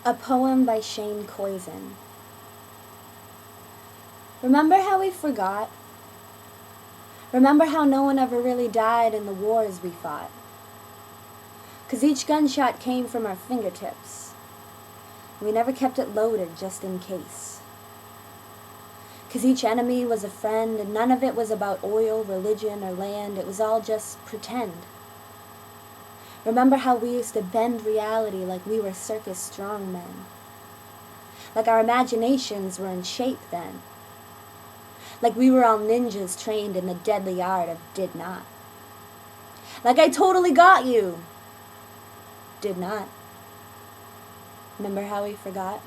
A poem by Koyzcan. Remember how we forgot? Remember how no one ever really died in the wars we fought? 'Cause each gunshot came from our fingertips. We never kept it loaded just in case. 'Cause each enemy was a friend, and none of it was about oil, religion, or land. It was all just pretend. Remember how we used to bend reality like we were circus strongmen. Like our imaginations were in shape then. Like we were all ninjas trained in the deadly art of did not. Like I totally got you. Did not. Remember how we forgot?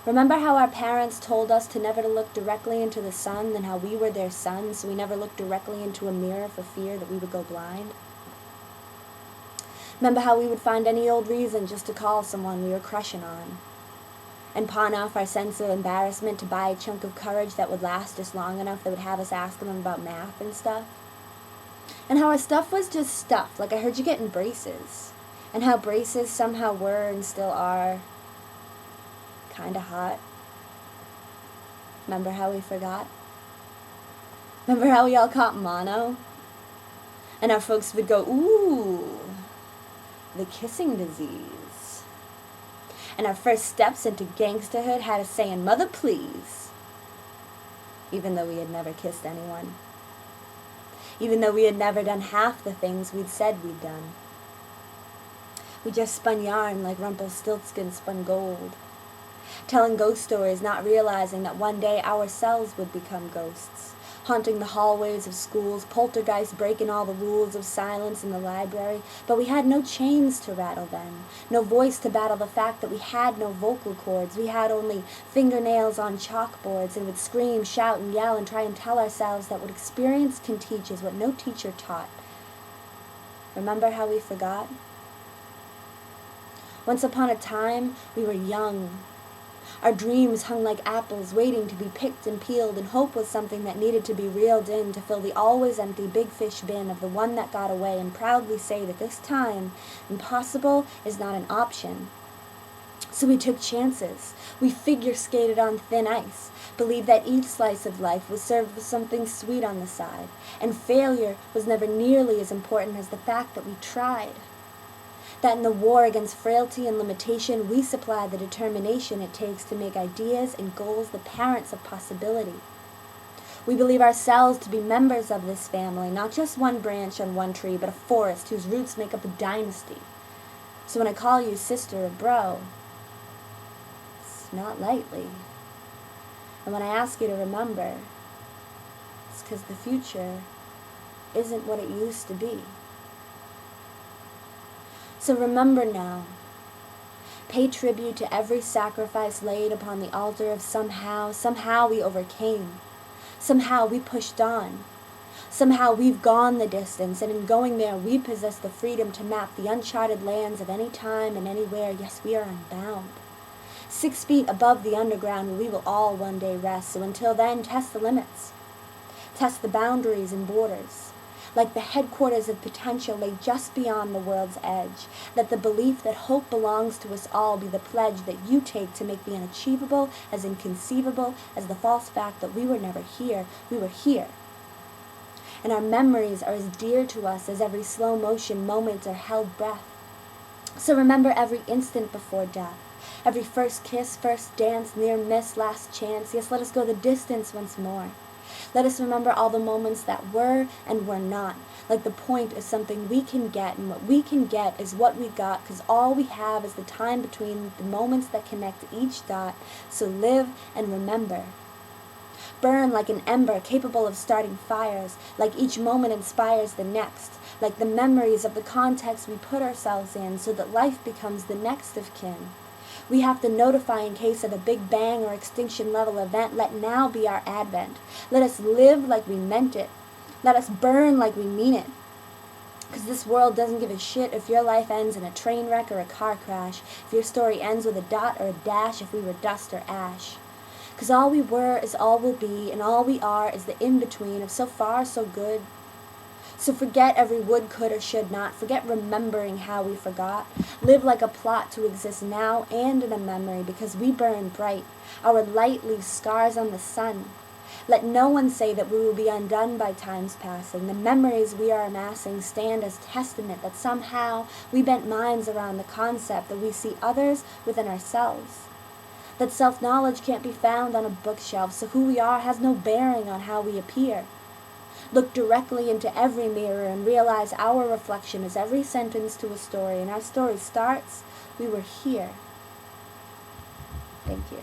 Remember how our parents told us to never look directly into the sun, and how we were their sons, so we never looked directly into a mirror for fear that we would go blind? Remember how we would find any old reason just to call someone we were crushing on, and pawn off our sense of embarrassment to buy a chunk of courage that would last just long enough that would have us ask them about math and stuff? And how our stuff was just stuff, like I heard you getting braces, and how braces somehow were and still are kinda hot. Remember how we forgot? Remember how we all caught mono? And our folks would go, ooh, the kissing disease. And our first steps into gangsterhood had us saying, mother please, even though we had never kissed anyone. Even though we had never done half the things we'd said we'd done. We just spun yarn like Rumpelstiltskin spun gold. Telling ghost stories, not realizing that one day ourselves would become ghosts. Haunting the hallways of schools, poltergeists breaking all the rules of silence in the library. But we had no chains to rattle then, no voice to battle the fact that we had no vocal cords. We had only fingernails on chalkboards, and would scream, shout, and yell and try and tell ourselves that what experience can teach is what no teacher taught. Remember how we forgot? Once upon a time, we were young. Our dreams hung like apples, waiting to be picked and peeled, and hope was something that needed to be reeled in to fill the always empty big fish bin of the one that got away, and proudly say that this time, impossible is not an option. So we took chances. We figure skated on thin ice, believed that each slice of life was served with something sweet on the side, and failure was never nearly as important as the fact that we tried. That in the war against frailty and limitation, we supply the determination it takes to make ideas and goals the parents of possibility. We believe ourselves to be members of this family, not just one branch on one tree, but a forest whose roots make up a dynasty. So when I call you sister or bro, it's not lightly. And when I ask you to remember, it's because the future isn't what it used to be. So remember now, pay tribute to every sacrifice laid upon the altar of somehow we overcame. Somehow we pushed on. Somehow we've gone the distance, and in going there we possess the freedom to map the uncharted lands of any time and anywhere. Yes, we are unbound. 6 feet above the underground where we will all one day rest. So until then, test the limits. Test the boundaries and borders. Like the headquarters of potential lay just beyond the world's edge. Let the belief that hope belongs to us all be the pledge that you take to make the unachievable as inconceivable as the false fact that we were never here. We were here. And our memories are as dear to us as every slow motion moment or held breath. So remember every instant before death. Every first kiss, first dance, near miss, last chance. Yes, let us go the distance once more. Let us remember all the moments that were and were not. Like the point is something we can get, and what we can get is what we got, because all we have is the time between the moments that connect each dot. So live and remember. Burn like an ember capable of starting fires, like each moment inspires the next, like the memories of the context we put ourselves in, so that life becomes the next of kin. We have to notify in case of a big bang or extinction level event. Let now be our advent. Let us live like we meant it. Let us burn like we mean it. Because this world doesn't give a shit if your life ends in a train wreck or a car crash, if your story ends with a dot or a dash, if we were dust or ash. Because all we were is all we'll be, and all we are is the in-between of so far so good. So forget every would, could, or should not. Forget remembering how we forgot. Live like a plot to exist now and in a memory, because we burn bright. Our light leaves scars on the sun. Let no one say that we will be undone by time's passing. The memories we are amassing stand as testament that somehow we bent minds around the concept that we see others within ourselves. That self-knowledge can't be found on a bookshelf, so who we are has no bearing on how we appear. Look directly into every mirror and realize our reflection is every sentence to a story, and our story starts, we were here. Thank you.